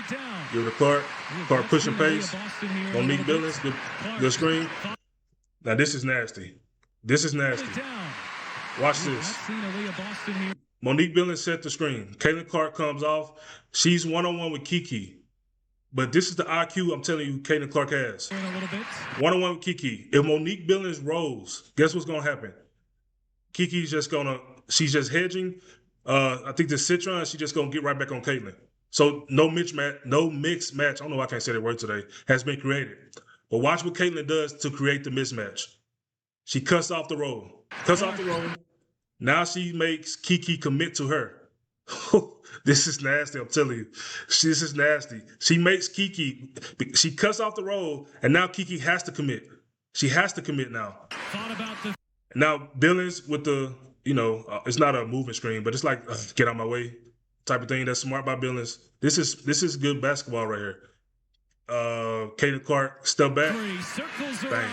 Give it to Clark. Clark pushing pace. Monique Billings, good screen. Now this is nasty. This is nasty. Watch this. Monique Billings set the screen. Caitlin Clark comes off. She's one-on-one with Kiki. But this is the IQ I'm telling you Caitlin Clark has. One-on-one with Kiki. If Monique Billings rolls, guess what's going to happen? Kiki's just she's just hedging. I think the Citron, she's just going to get right back on Caitlin. So no mixed match. I don't know why I can't say that word today, has been created. But watch what Caitlin does to create the mismatch. She cuts off the roll. Now she makes Kiki commit to her. This is nasty, I'm telling you. This is nasty. She makes Kiki, she cuts off the roll, and now Kiki has to commit. She has to commit now. Now, Billings with the, it's not a movement screen, but it's like, get out of my way type of thing. That's smart by Billings. This is good basketball right here. Caitlin Clark, step back. Bang.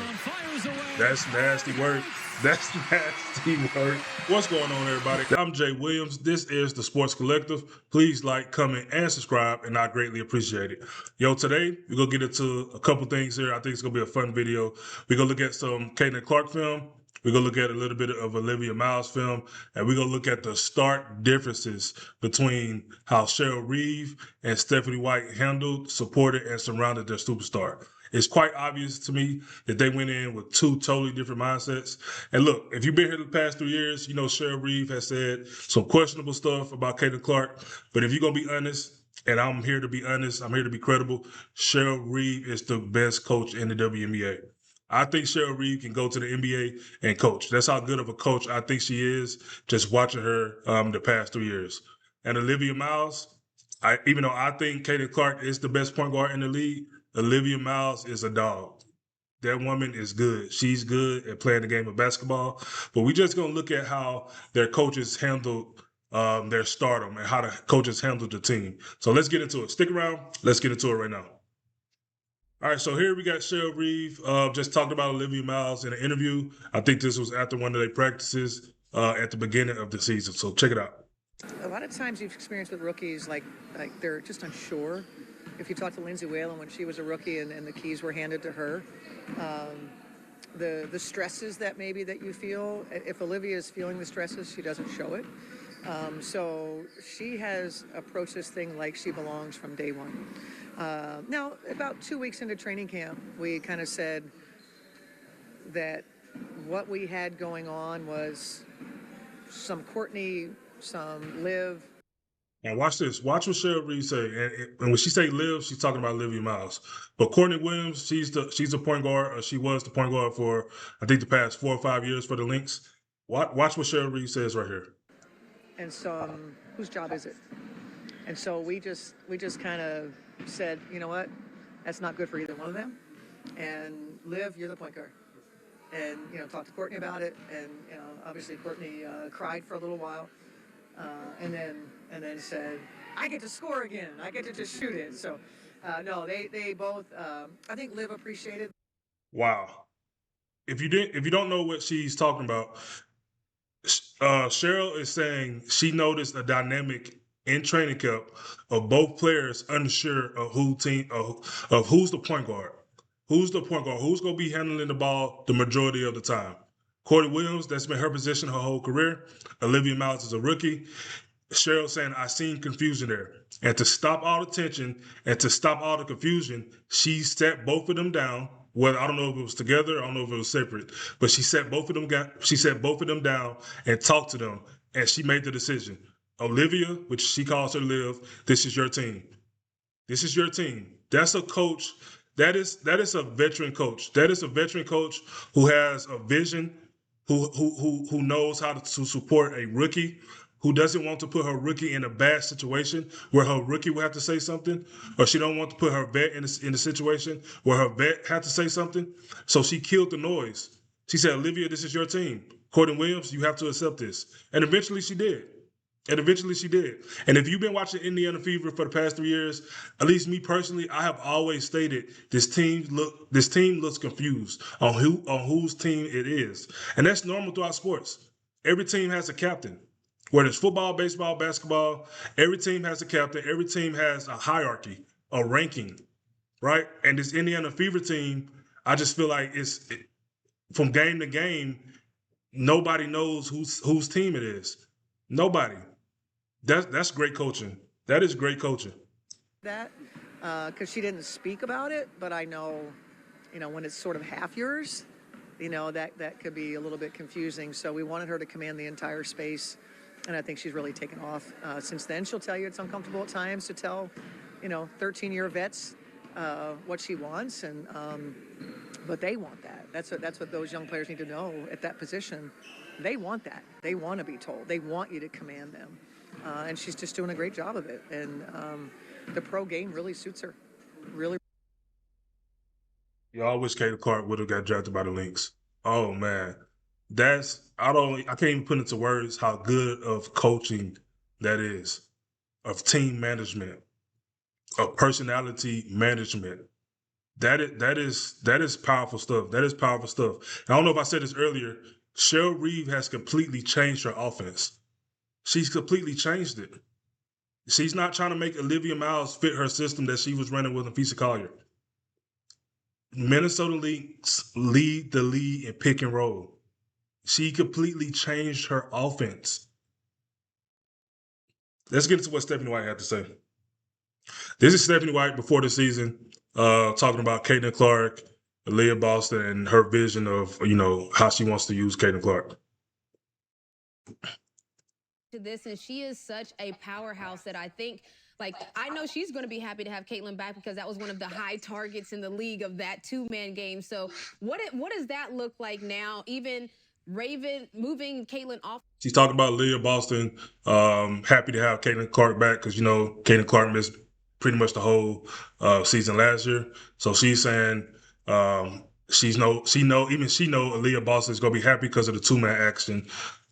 That's nasty work. That's nasty work. What's going on, everybody? I'm Jay Williams. This is the Sports Collective. Please like, comment, and subscribe, and I greatly appreciate it. Yo, today, we're going to get into a couple things here. I think it's going to be a fun video. We're going to look at some Caitlin Clark film. We're going to look at a little bit of Olivia Miles film, and we're going to look at the stark differences between how Cheryl Reeve and Stephanie White handled, supported, and surrounded their superstar. It's quite obvious to me that they went in with two totally different mindsets. And look, if you've been here the past 3 years, you know Cheryl Reeve has said some questionable stuff about Caitlin Clark. But if you're going to be honest, and I'm here to be honest, I'm here to be credible, Cheryl Reeve is the best coach in the WNBA. I think Cheryl Reeve can go to the NBA and coach. That's how good of a coach I think she is, just watching her the past 3 years. And Olivia Miles, even though I think Caitlin Clark is the best point guard in the league, Olivia Miles is a dog. That woman is good. She's good at playing the game of basketball. But we're just going to look at how their coaches handled their stardom and how the coaches handled the team. So let's get into it. Stick around. Let's get into it right now. All right, so here we got Cheryl Reeve just talked about Olivia Miles in an interview. I think this was after one of their practices at the beginning of the season. So check it out. A lot of times you've experienced with rookies, like they're just unsure. If you talk to Lindsay Whalen when she was a rookie and the keys were handed to her, the stresses that you feel, if Olivia is feeling the stresses, she doesn't show it. So she has approached this thing like she belongs from day one. Now, about 2 weeks into training camp, we kind of said that what we had going on was some Courtney, some Liv. And watch this. Watch what Cheryl Reeve say. And when she say Liv, she's talking about Olivia Miles. But Courtney Williams, she's the point guard. Or she was the point guard for, I think, the past 4 or 5 years for the Lynx. Watch what Cheryl Reeve says right here. And so, whose job is it? And so we just kind of said, you know what, that's not good for either one of them. And Liv, you're the point guard. And talk to Courtney about it. And obviously Courtney cried for a little while, and then said, I get to score again. I get to just shoot it. So no, they both. I think Liv appreciated. Wow. If you don't know what she's talking about, Cheryl is saying she noticed a dynamic in training camp of both players unsure of who's the point guard. Who's the point guard? Who's going to be handling the ball the majority of the time? Courtney Williams, that's been her position her whole career. Olivia Miles is a rookie. Cheryl saying, I seen confusion there. And to stop all the tension and to stop all the confusion, she sat both of them down. Well, I don't know if it was together, I don't know if it was separate, but she sat both of them down and talked to them, and she made the decision. Olivia, which she calls her Liv, this is your team. This is your team. That's a coach. That is a veteran coach. That is a veteran coach who has a vision, who knows how to support a rookie, who doesn't want to put her rookie in a bad situation where her rookie will have to say something, or she don't want to put her vet in a situation where her vet had to say something. So she killed the noise. She said, Olivia, this is your team. Courtney Williams, you have to accept this. And eventually she did. And if you've been watching Indiana Fever for the past 3 years, at least me personally, I have always stated this team looks confused on whose team it is. And that's normal throughout sports. Every team has a captain. Whether it's football, baseball, basketball, every team has a captain. Every team has a hierarchy a ranking, right? And this Indiana Fever team, I just feel like from game to game, nobody knows whose team it is. Nobody. That's great coaching. That is great coaching. That because she didn't speak about it, but I know, when it's sort of half yours, that could be a little bit confusing. So we wanted her to command the entire space, and I think she's really taken off since then. She'll tell you it's uncomfortable at times to tell, 13-year vets what she wants, and but they want that. That's what those young players need to know at that position. They want that. They want to be told. They want you to command them, and she's just doing a great job of it. And the pro game really suits her. Really. Y'all wish Kayla Clark would have got drafted by the Lynx. Oh man, I can't even put into words how good of coaching that is, of team management, of personality management. That is powerful stuff. That is powerful stuff. I don't know if I said this earlier. Cheryl Reeve has completely changed her offense. She's completely changed it. She's not trying to make Olivia Miles fit her system that she was running with Nafisa Collier. Minnesota Lynx lead the league in pick and roll. She completely changed her offense. Let's get into what Stephanie White had to say. This is Stephanie White before the season, talking about Caitlin Clark, Leah Boston, and her vision of, how she wants to use Caitlin Clark. To this, and she is such a powerhouse that I think, I know she's going to be happy to have Caitlin back because that was one of the high targets in the league of that two-man game. So what does that look like now? Even Raven moving Caitlin off. She's talking about Leah Boston, happy to have Caitlin Clark back because, Caitlin Clark missed pretty much the whole season last year. So she's saying she know Leah Boston is going to be happy because of the two-man action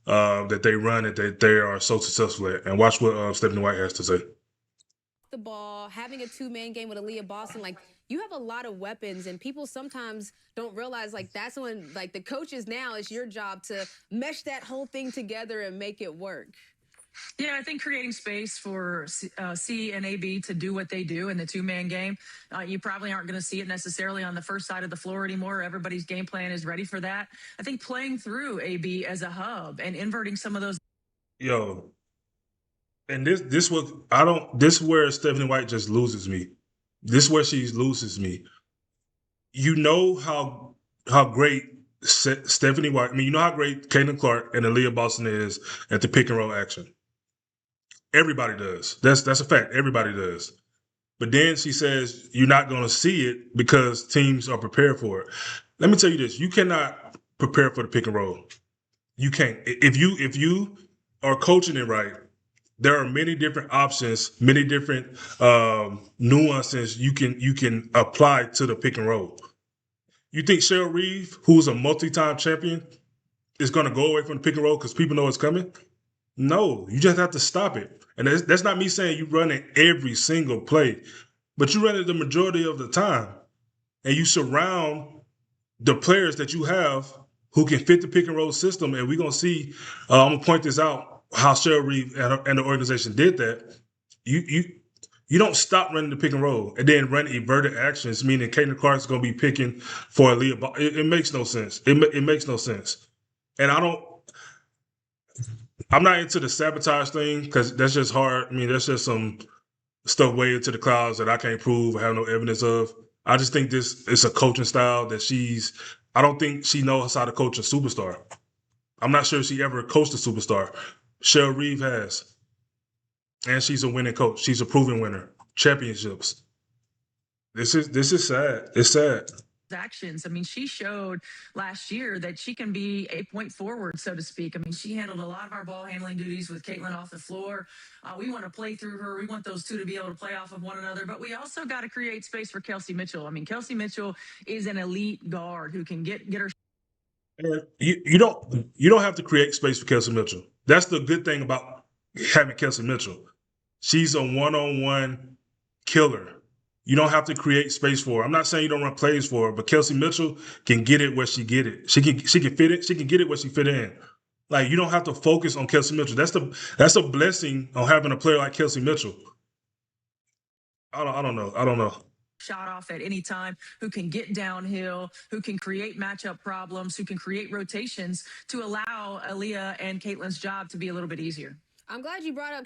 that they run and that they are so successful at. And watch what Stephanie White has to say. The ball, having a two-man game with Aaliyah Boston, you have a lot of weapons, and people sometimes don't realize that's when the coaches now, it's your job to mesh that whole thing together and make it work. Yeah, I think creating space for C and AB to do what they do in the two-man game, you probably aren't going to see it necessarily on the first side of the floor anymore. Everybody's game plan is ready for that. I think playing through AB as a hub and inverting some of those. Yo, and this is where Stephanie White just loses me. This is where she loses me. You know how great Stephanie White, you know how great Caitlin Clark and Aaliyah Boston is at the pick and roll action. Everybody does. That's a fact. Everybody does. But then she says you're not going to see it because teams are prepared for it. Let me tell you this: you cannot prepare for the pick and roll. You can't. If you are coaching it right, there are many different options, many different nuances you can apply to the pick and roll. You think Cheryl Reeve, who's a multi-time champion, is going to go away from the pick and roll because people know it's coming? No, you just have to stop it. And that's not me saying you run it every single play, but you run it the majority of the time. And you surround the players that you have who can fit the pick and roll system. And we're going to see, I'm going to point this out, how Cheryl Reeve and the organization did that. You don't stop running the pick and roll and then run inverted actions, meaning Caitlin Clark is going to be picking for Aaliyah. It makes no sense. It makes no sense. And I'm not into the sabotage thing because that's just hard. That's just some stuff way into the clouds that I can't prove or have no evidence of. I just think this is a coaching style that I don't think she knows how to coach a superstar. I'm not sure she ever coached a superstar. Cheryl Reeve has. And she's a winning coach. She's a proven winner. Championships. This is sad. It's sad. Actions. She showed last year that she can be a point forward, so to speak. She handled a lot of our ball handling duties with Caitlin off the floor. We want to play through her. We want those two to be able to play off of one another, but we also got to create space for Kelsey Mitchell. Kelsey Mitchell is an elite guard who can get her. And you don't have to create space for Kelsey Mitchell. That's the good thing about having Kelsey Mitchell. She's a one-on-one killer. You don't have to create space for her. I'm not saying you don't run plays for her, but Kelsey Mitchell can get it where she get it. She can fit it. She can get it where she fit in. You don't have to focus on Kelsey Mitchell. That's a blessing on having a player like Kelsey Mitchell. I don't know. I don't know. Shot off at any time, who can get downhill, who can create matchup problems, who can create rotations to allow Aaliyah and Caitlin's job to be a little bit easier. I'm glad you brought up.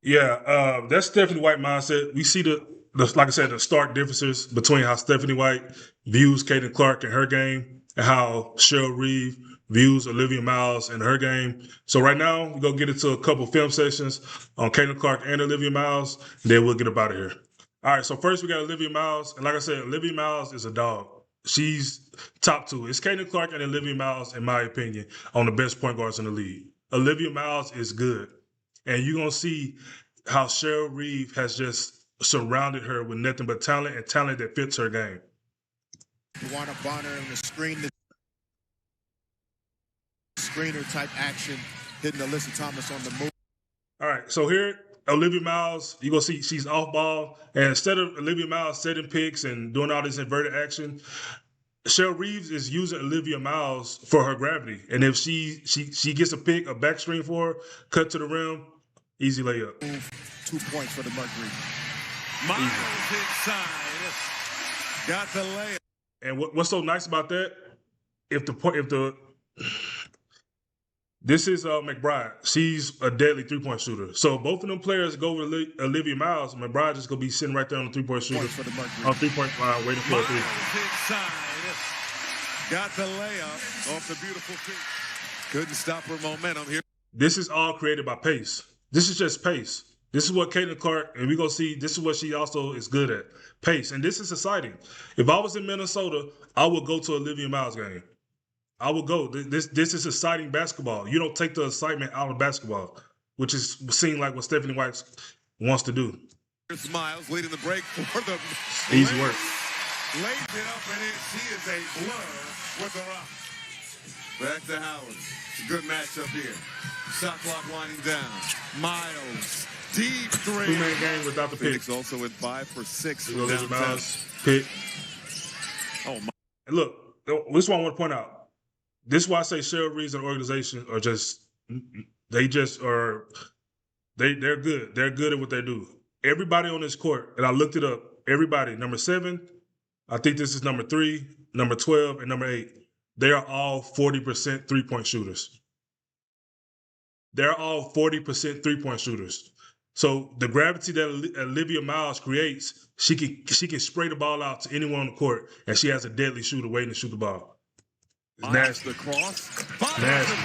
Yeah, that's Stephanie White mindset. We see the like I said, the stark differences between how Stephanie White views Caitlin Clark and her game and how Cheryl Reeve views Olivia Miles and her game. So right now, we're going to get into a couple film sessions on Caitlin Clark and Olivia Miles, and then we'll get up out of here. All right, so first we got Olivia Miles. And like I said, Olivia Miles is a dog. She's top two. It's Caitlin Clark and Olivia Miles, in my opinion, on the best point guards in the league. Olivia Miles is good. And you're going to see how Cheryl Reeve has just surrounded her with nothing but talent and talent that fits her game. Juana Bonner in the screener type action, hitting Alyssa Thomas on the move. All right, so here, Olivia Miles, you're going to see she's off ball. And instead of Olivia Miles setting picks and doing all this inverted action, Cheryl Reeves is using Olivia Miles for her gravity. And if she gets a pick, a back screen for her, cut to the rim, easy layup. 2 points for the Mercury. Miles inside. Got the layup. And what's so nice about that? This is McBride. She's a deadly three-point shooter. So both of them players go with Olivia Miles. McBride just gonna be sitting right there on the three-point shooter, For the Mercury. on three-point line, waiting for a three. Inside. Got the layup off the beautiful feet. Couldn't stop her momentum here. This is all created by pace. This is just pace. This is what Caitlin Clark, and we're going to see, this is what she also is good at, pace. And this is exciting. If I was in Minnesota, I would go to Olivia Miles game. I would go. This is exciting basketball. You don't take the excitement out of basketball, which is seen like what Stephanie White wants to do. Here's Miles leading the break for the Easy work. Lays it up and in. She is a blur with the rock. Back to Howard. Good matchup here. Shot clock winding down. Miles. Deep three. Two-man game without the pick. Phoenix also went 5 for 6 from Olivia downtown. Miles, pick. Oh, my. And look, this is what I want to point out. This is why I say Cheryl Reeves and organization are just, they're good. They're good at what they do. Everybody on this court, and I looked it up, everybody, number 7, I think this is number 3, number 12, and number 8. They are all 40% three-point shooters. They're all 40% three-point shooters. So the gravity that Olivia Miles creates, she can spray the ball out to anyone on the court, and she has a deadly shooter waiting to shoot the ball. It's nasty. The cross. Nasty.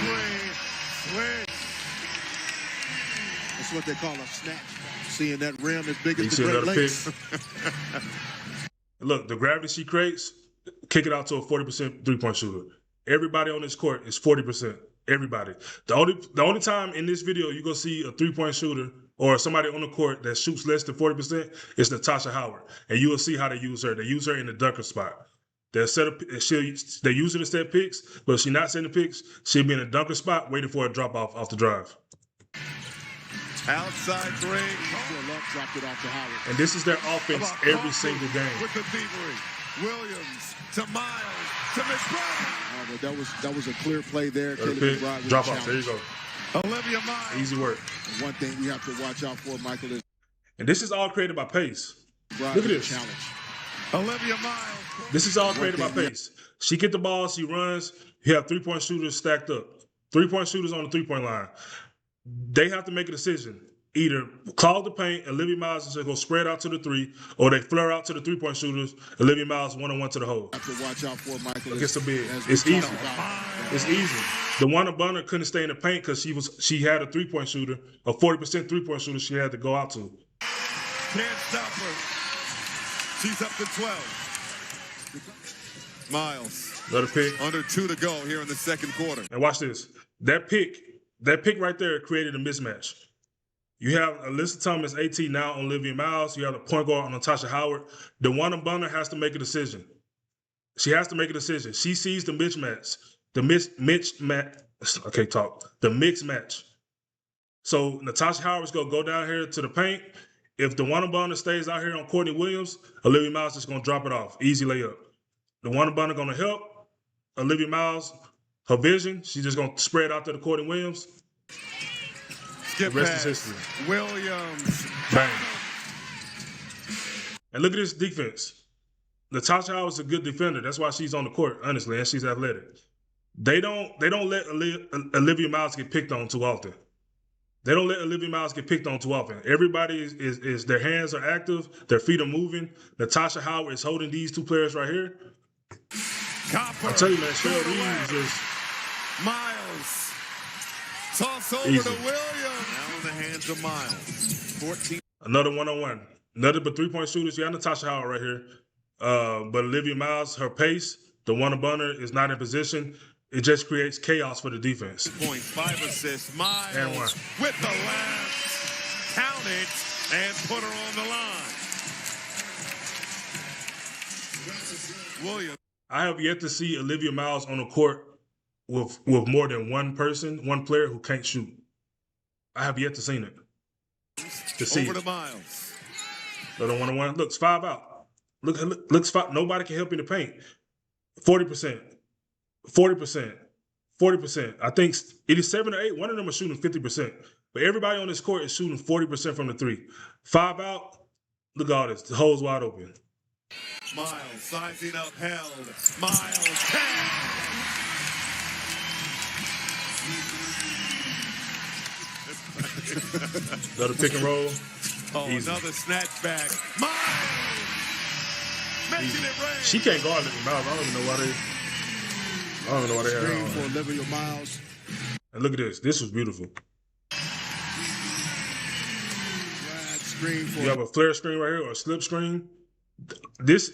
That's what they call a snatch. Seeing that rim as big You as see the Great another Lakes. pick. Look, the gravity she creates, kick it out to a 40% three-point shooter. Everybody on this court is 40%. Everybody. The only time in this video you're going to see a three-point shooter or somebody on the court that shoots less than 40% is Natasha Howard. And you will see how they use her. They use her in the dunker spot. They use her to set picks, but if she's not setting picks, she'll be in a dunker spot waiting for a drop-off off the drive. Outside three. Dropped it off to Howard. And this is their offense every single game. With the thievery. Williams to Miles to McBride. That was a clear play there. Pick, drop off. There you go. Olivia Miles. Easy work. And one thing we have to watch out for, Michael, is And this is all created by pace. Look at this. challenge. Olivia Miles. This is all created by pace. She get the ball, she runs. You have three-point shooters stacked up. Three-point shooters on the three-point line. They have to make a decision. Either clog the paint, Olivia Miles is going to go spread out to the 3, or they flare out to the three-point shooters, Olivia Miles one-on-one to the hole. Have to watch out for, Michael. Against the big. as It's we easy. talked about. It's easy. The one Bunner couldn't stay in the paint because she had a three-point shooter, a 40% three-point shooter she had to go out to. Can't stop her. She's up to 12. Miles. Another pick. Under 2 to go here in the second quarter. And watch this. That pick right there created a mismatch. You have Alyssa Thomas, 18 now on Olivia Miles. You have the point guard on Natasha Howard. The one Bunner has to make a decision. She has to make a decision. She sees the mismatch. The mixed match. So Natasha Howard's going to go down here to the paint. If the one Bunner stays out here on Courtney Williams, Olivia Miles is going to drop it off. Easy layup. The one Bunner going to help Olivia Miles, her vision. She's just going to spread out to the Courtney Williams. Skip The rest pass. is history. Williams. Bang. And look at this defense. Natasha Howard is a good defender. That's why she's on the court, honestly, and she's athletic. They don't let Olivia Miles get picked on too often. They don't let Olivia Miles get picked on too often. Everybody is their hands are active, their feet are moving. Natasha Howard is holding these two players right here. Copper. I tell you, man, Cheryl Reeve is just Miles. Toss over easy. to Williams. Now in the hands of Miles. 14. Another one-on-one. Nothing but three-point shooters. Yeah, Natasha Howard right here. But Olivia Miles, her pace, the one-bunner is not in position. It just creates chaos for the defense. Points, 5 assists. Miles And one. with the left. Count it and put her on the line. Williams. I have yet to see Olivia Miles on the court with more than one player who can't shoot. I have yet to see it. Over to Miles. Another one-on-one. Looks 5 out. Looks 5. Nobody can help in the paint. 40%. 40%. 40%. I think it is 7 or 8. One of them are shooting 50%. But everybody on this court is shooting 40% from the three. 5 out. Look at all this. The hole's wide open. Miles sizing up, held. Miles 10. Another pick and roll. Oh, Easy. another snatch back. Miles making it rain. She can't guard Olivia Miles. I don't even know why they have Screen her for on. Olivia Miles. And look at this. This was beautiful. Wide screen for You have a flare screen right here or a slip screen. This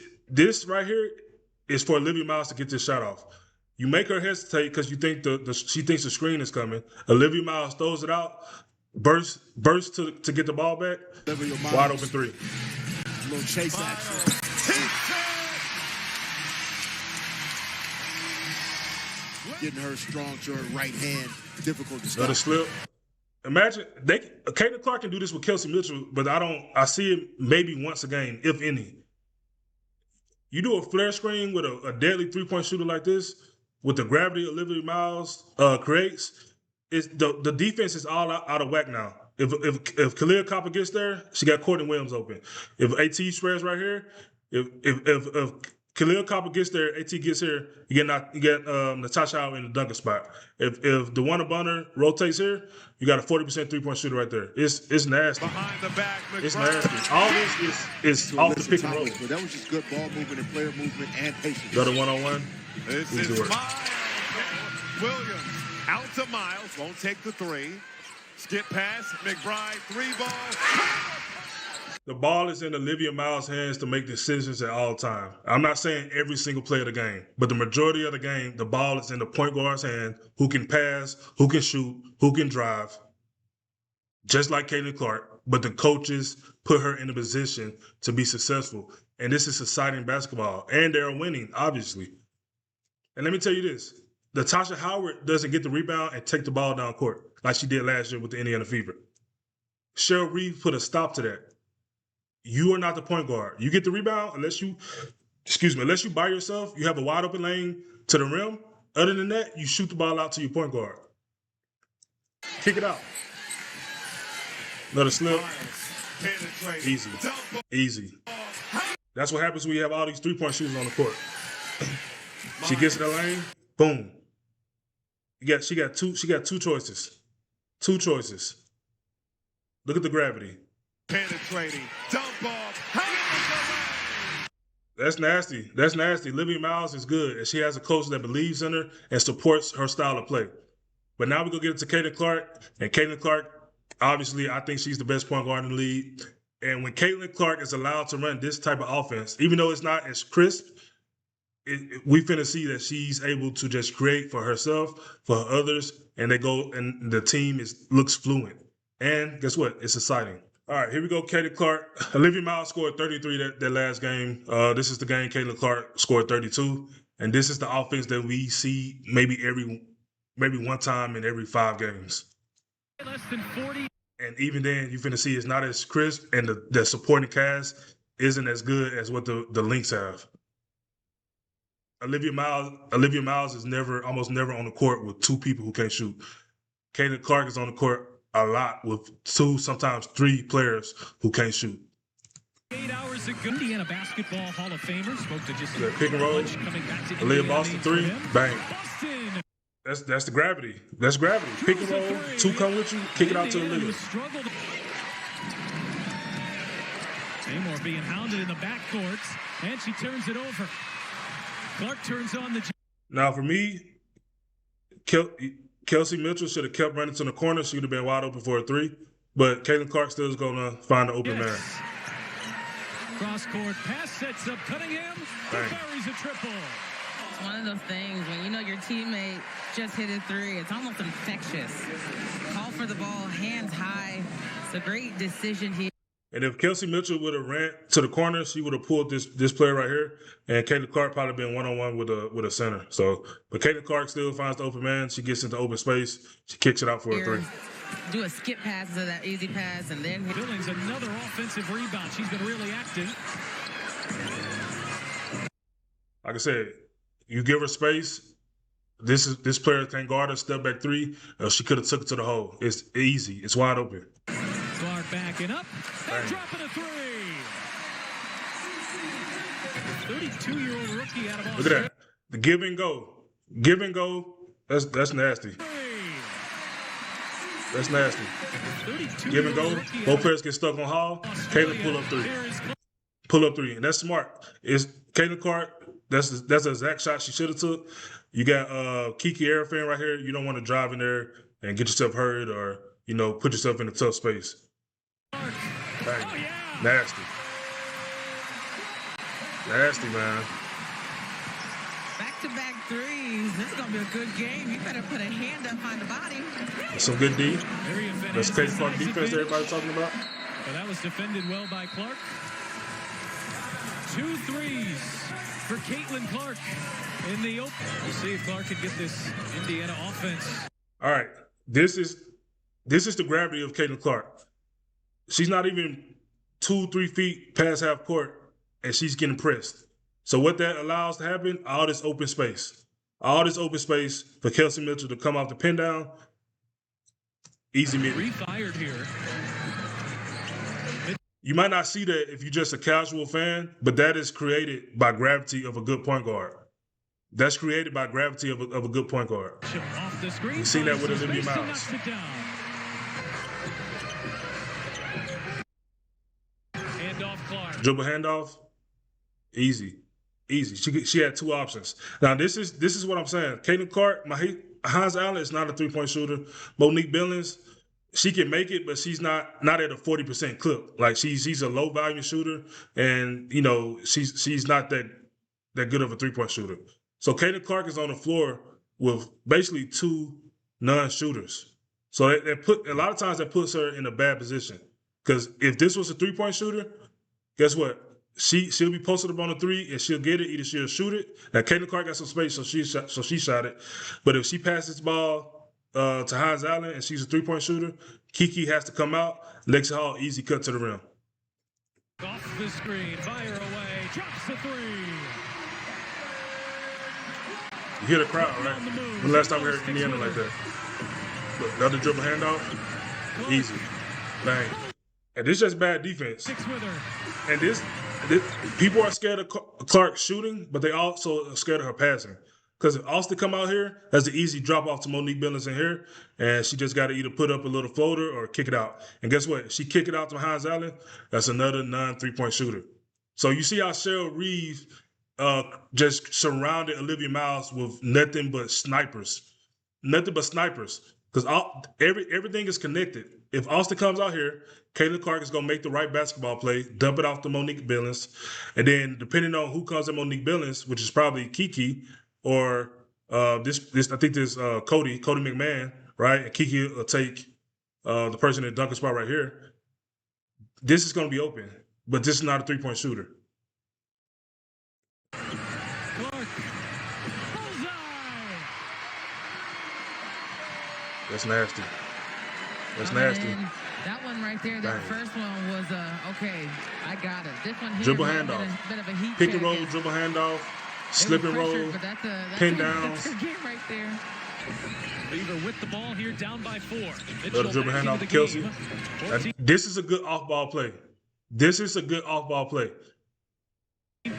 right here is for Olivia Miles to get this shot off. You make her hesitate because you think she thinks the screen is coming. Olivia Miles throws it out, bursts to get the ball back. Olivia Miles. Wide open three. A little chase action. Getting her strong to her right hand. Difficult to stop. Another slip. Imagine Caitlin Clark can do this with Kelsey Mitchell, but I see it maybe once a game, if any. You do a flare screen with a deadly three-point shooter like this, with the gravity Olivia Miles creates, the defense is all out of whack now. If Khalil Copper gets there, she got Courtney Williams open. If AT spreads right here, if Khalil Copper gets there, AT gets here, you get Natasha Howard in the dunker spot. If the one-bunner rotates here, you got a 40% three-point shooter right there. It's nasty. Behind the back, It's nasty. All this is off the pick and roll. But that was just good ball movement and player movement and patience. Got a one-on-one. This Easy is work. Miles. Williams out to Miles. Won't take the three. Skip pass. McBride. 3-ball. The ball is in Olivia Miles' hands to make decisions at all times. I'm not saying every single play of the game, but the majority of the game, the ball is in the point guard's hand, who can pass, who can shoot, who can drive, just like Caitlin Clark. But the coaches put her in a position to be successful. And this is exciting basketball. And they're winning, obviously. And let me tell you this. Natasha Howard doesn't get the rebound and take the ball down court like she did last year with the Indiana Fever. Cheryl Reeve put a stop to that. You are not the point guard. You get the rebound unless you by yourself, you have a wide open lane to the rim. Other than that, you shoot the ball out to your point guard. Kick it out. Another slip. Easy. Easy. That's what happens when you have all these three-point shooters on the court. She gets in the lane, boom. She got two choices. Two choices. Look at the gravity. Penetrating. Dump off. That's nasty. That's nasty. Olivia Miles is good, and she has a coach that believes in her and supports her style of play. But now we're going to get into Caitlin Clark. And Caitlin Clark, obviously, I think she's the best point guard in the league. And when Caitlin Clark is allowed to run this type of offense, even though it's not as crisp, we finna see that she's able to just create for herself, for others, and the team looks fluent. And guess what? It's exciting. All right, here we go. Caitlin Clark. Olivia Miles scored 33 that last game. This is the game Caitlin Clark scored 32, and this is the offense that we see maybe one time in every 5 games. Less than 40. And even then, you're finna see it's not as crisp, and the supporting cast isn't as good as what the Lynx have. Olivia Miles is almost never on the court with 2 people who can't shoot. Caitlin Clark is on the court a lot with 2, sometimes 3 players who can't shoot. 8 hours ago, Indiana Basketball Hall of Famer spoke to just pick and roll. coming back to Olivia Indiana Boston means 3, for him. bang. Boston. That's the gravity. That's gravity. Pick and roll, 2 come with you, kick it out to Indiana, Olivia. who struggled. Seymour being hounded in the backcourt, and she turns it over. Clark turns on the. Now for me, Kelsey Mitchell should have kept running to the corner. She would have been wide open for a 3. But Caitlin Clark still is going to find the open man. Cross-court pass sets up Cunningham. Buries a triple. It's one of those things when you know your teammate just hit a 3. It's almost infectious. Call for the ball, hands high. It's a great decision here. And if Kelsey Mitchell would have ran to the corner, she would have pulled this player right here, and Caitlin Clark probably been one-on-one with a center. So, but Caitlin Clark still finds the open man. She gets into open space. She kicks it out for a 3. Do a skip pass to that easy pass, and then Billings another offensive rebound. She's been really active. Like I said, you give her space. This player can guard her step back 3. She could have took it to the hole. It's easy. It's wide open. Clark backing up and dropping a 3. 32-year-old rookie out of Austin. Look at that. The give and go. Give and go. That's nasty. That's nasty. Give and go. Both players get stuck on Hall. Caitlin pull up 3. Pull up 3. And that's smart. It's Caitlin Clark. That's the exact shot she should have took. You got Kiki Arafin right here. You don't want to drive in there and get yourself hurt or, put yourself in a tough space. Bang. Oh, yeah. Nasty. Nasty, man. back-to-back threes. This is going to be a good game. You better put a hand up on the body. Some good D. That's Caitlin Clark defense everybody's talking about. Well, that was defended well by Clark. 2 threes for Caitlin Clark in the open. We'll see if Clark can get this Indiana offense. All right. This is the gravity of Caitlin Clark. She's not even 2-3 feet past half court, and she's getting pressed. So what that allows to happen, all this open space for Kelsey Mitchell to come off the pin down, easy mid. Refired here. You might not see that if you're just a casual fan, but that is created by gravity of a good point guard. That's created by gravity of a good point guard. Off the screen. You've seen that with Olivia Miles. Handoff Clark. Dribble handoff, easy. She had 2 options. Now this is what I'm saying. Caitlin Clark, Hans Allen is not a 3-point shooter. Monique Billings, she can make it, but she's not at a 40% clip. Like she's a low volume shooter, and she's not that good of a 3-point shooter. So Caitlin Clark is on the floor with basically 2 non-shooters. So a lot of times that puts her in a bad position. Because if this was a 3-point shooter, guess what? She'll be posted up on the 3 and she'll get it. Either she'll shoot it. Now Caitlin Clark got some space, so she shot it. But if she passes the ball to Hans Allen and she's a 3-point shooter, Kiki has to come out. Lexi Hall, easy cut to the rim. Off the screen, fire away, drops the 3. You hear the crowd, right? When the last time we heard Indiana like that? Look, the other dribble handoff, easy, bang. And this is just bad defense. And this people are scared of Clark shooting, but they also are scared of her passing. Because if Austin come out here, that's an easy drop off to Monique Billings in here, and she just got to either put up a little floater or kick it out. And guess what? If she kick it out to Hans Allen, that's another non-3-point shooter. So you see how Cheryl Reeve just surrounded Olivia Miles with nothing but snipers. Because everything is connected. If Austin comes out here, Caitlin Clark is going to make the right basketball play, dump it off to Monique Billings, and then depending on who comes at Monique Billings, which is probably Kiki or Cody McMahon, right? And Kiki will take the person in the dunker spot right here. This is going to be open, but this is not a 3-point shooter. Clark. Bullseye. That's nasty. That's nasty. That one right there, that first one was, okay, I got it. This one here dribble was handoff. a bit of a heat Pick and check. roll, dribble handoff, slip and roll, pin downs. That's a game right there. Weaver with the ball here, down by 4. Another dribble handoff to Kelsey. This is a good off-ball play. This is a good off-ball play.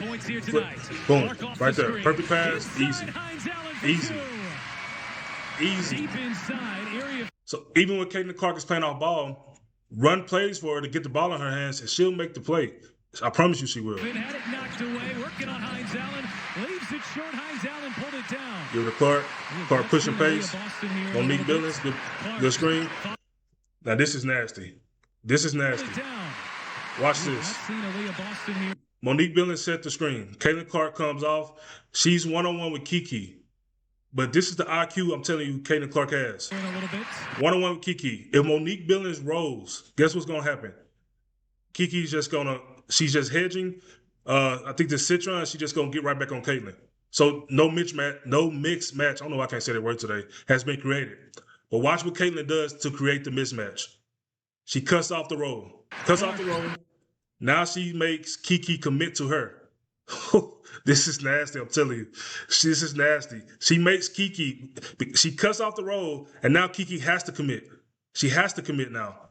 Points here tonight. Boom. Clark off Right the there. screen. Perfect pass. Easy. Inside, Hines Allen for Easy. two. Easy. Deep inside, area. So even when Caitlin Clark is playing off ball, run plays for her to get the ball in her hands, and she'll make the play. I promise you she will. Finn had it knocked away. Working on Hines Allen. Leaves it short. Hines Allen pulled it down. Give it to Clark. Clark pushing pace. Monique Billings, good screen. Now this is nasty. This is nasty. Watch this. Monique Billings set the screen. Caitlin Clark comes off. She's one-on-one with Kiki. But this is the IQ I'm telling you Caitlin Clark has. One-on-one with Kiki. If Monique Billings rolls, guess what's going to happen? Kiki's just going to, she's just hedging. I think the Citron, she's just going to get right back on Caitlin. So no mixed match, I don't know why I can't say that word today, has been created. But watch what Caitlin does to create the mismatch. She cuts off the roll. Now she makes Kiki commit to her. This is nasty, I'm telling you. This is nasty. She makes Kiki, she cuts off the roll, and now Kiki has to commit. She has to commit now.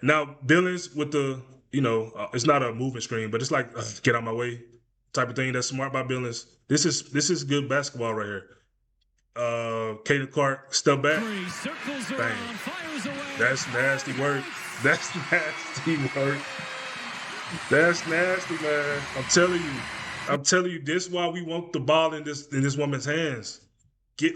Now, Billings with the, it's not a movement screen, but it's like, get out my way type of thing. That's smart by Billings. This is good basketball right here. Caitlin Clark, step back. Bang. That's nasty work. That's nasty work. That's nasty, man. I'm telling you, this is why we want the ball in this woman's hands.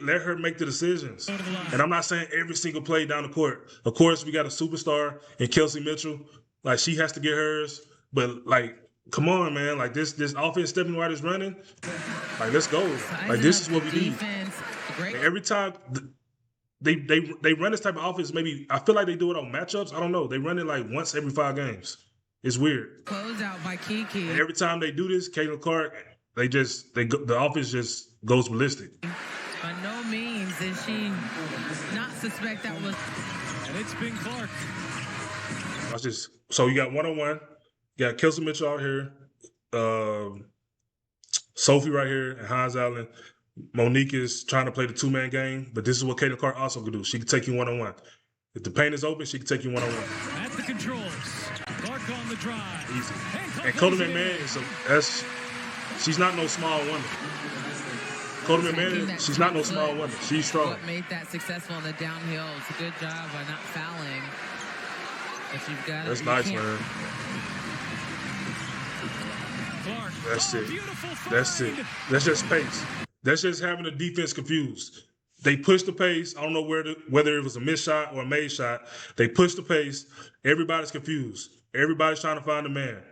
Let her make the decisions. And I'm not saying every single play down the court. Of course, we got a superstar in Kelsey Mitchell. Like, she has to get hers. But, like, come on, man. Like, this offense Stephen White is running. Like, let's go. Like, this is what we need. And every time they run this type of offense, maybe I feel like they do it on matchups. I don't know. They run it like once every 5 games. It's weird. Close out by Kiki. And every time they do this, Caitlin Clark, the offense just goes ballistic. By no means did she not suspect that was. And it's been Clark. Watch this. So you got one-on-one. You got Kelsey Mitchell out here. Sophie right here and Hines Allen. Monique is trying to play the 2-man game, but this is what Caitlin Clark also can do. She can take you one-on-one. If the paint is open, she can take you one-on-one. At the controls. Clark on the drive. Easy. And Cody McMahon she's not no small wonder. Cody McMahon, she's not no small wonder. She's strong. What made that successful in the downhill? It's a good job by not fouling. But you've got That's nice, man. Clark. That's it. That's it. That's just pace. That's just having the defense confused. They pushed the pace. I don't know whether it was a missed shot or a made shot. They pushed the pace. Everybody's confused. Everybody's trying to find a man.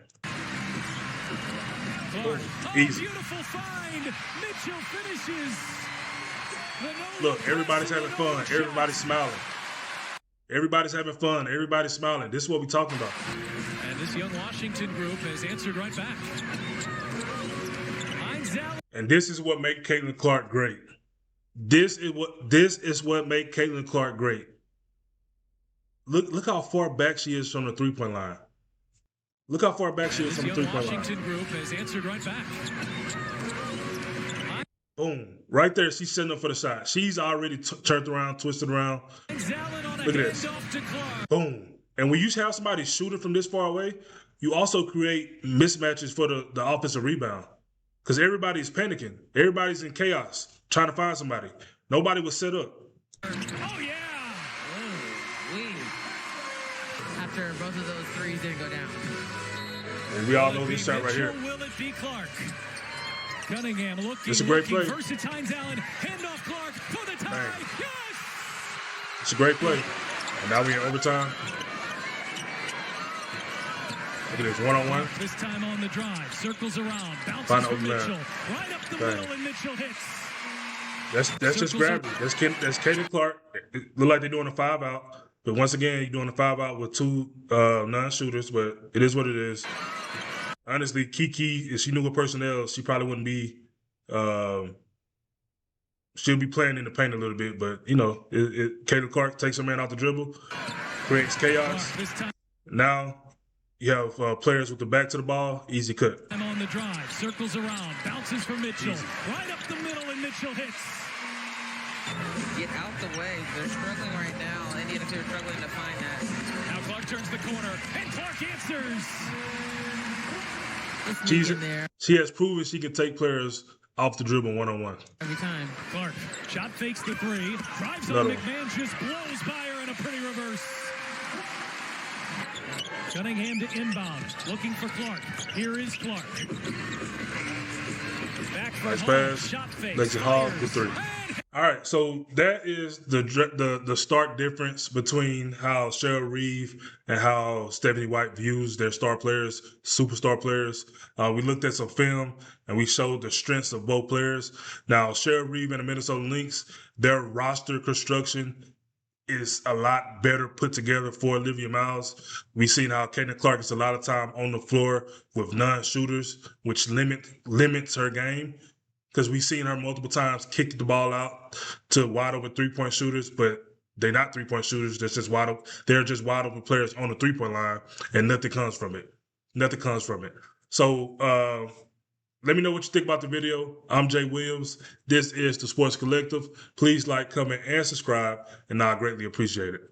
Easy. Beautiful find. Mitchell finishes. Look, everybody's having fun. Everybody's smiling. Everybody's having fun. Everybody's smiling. This is what we're talking about. And this young Washington group has answered right back. And this is what makes Caitlin Clark great. This is what makes Caitlin Clark great. Look how far back she is from the 3-point line. Look how far back she is from the 3-point line. Washington group has answered right back. Boom. Right there, she's setting up for the shot. She's already turned around, twisted around. Look at this. Boom. And when you have somebody shooting from this far away, you also create mismatches for the offensive rebound. Because everybody's panicking. Everybody's in chaos, trying to find somebody. Nobody was set up. Oh, yeah. After both of those threes didn't go down. And we all know this shot right here. Will it be Clark? Cunningham looking. It's a great play. Versus Hines Allen. Hand off Clark for the tie. Yes! It's a great play. And now we're in overtime. Look at this, one-on-one. This time on the drive. Circles around. Bounces for Mitchell. Right up the middle, and Mitchell hits. That's just gravity. That's Caitlin Clark. It look like they're doing a 5-out. But once again, you're doing a 5-out with 2 non-shooters. But it is what it is. Honestly, Kiki, if she knew her personnel, she probably wouldn't be she'll be playing in the paint a little bit. But, Caitlin Clark takes her man off the dribble, creates chaos. Now you have players with the back to the ball, easy cut. On the drive, circles around, bounces for Mitchell. Easy. Right up the middle, and Mitchell hits. Get out the way. They're struggling right now. Indiana are struggling to find that. Now Clark turns the corner, and Clark answers. She has proven she can take players off the dribble one-on-one. Every time. Clark shot fakes the three, drives on McMahon, just blows by her in a pretty reverse. Cunningham to inbound, looking for Clark. Here is Clark. Back for Nice Hall. pass. Shot fake. Lexi Hall with three. All right, so that is the stark difference between how Cheryl Reeve and how Stephanie White views their star players, superstar players. We looked at some film and we showed the strengths of both players. Now, Cheryl Reeve and the Minnesota Lynx, their roster construction is a lot better put together for Olivia Miles. We've seen how Caitlin Clark is a lot of time on the floor with non-shooters, which limits her game. Because we've seen her multiple times kick the ball out to wide open three-point shooters, but they're not three-point shooters. They're just wide open players on the three-point line, and nothing comes from it. Nothing comes from it. So let me know what you think about the video. I'm Jay Williams. This is the Sports Collective. Please like, comment, and subscribe, and I greatly appreciate it.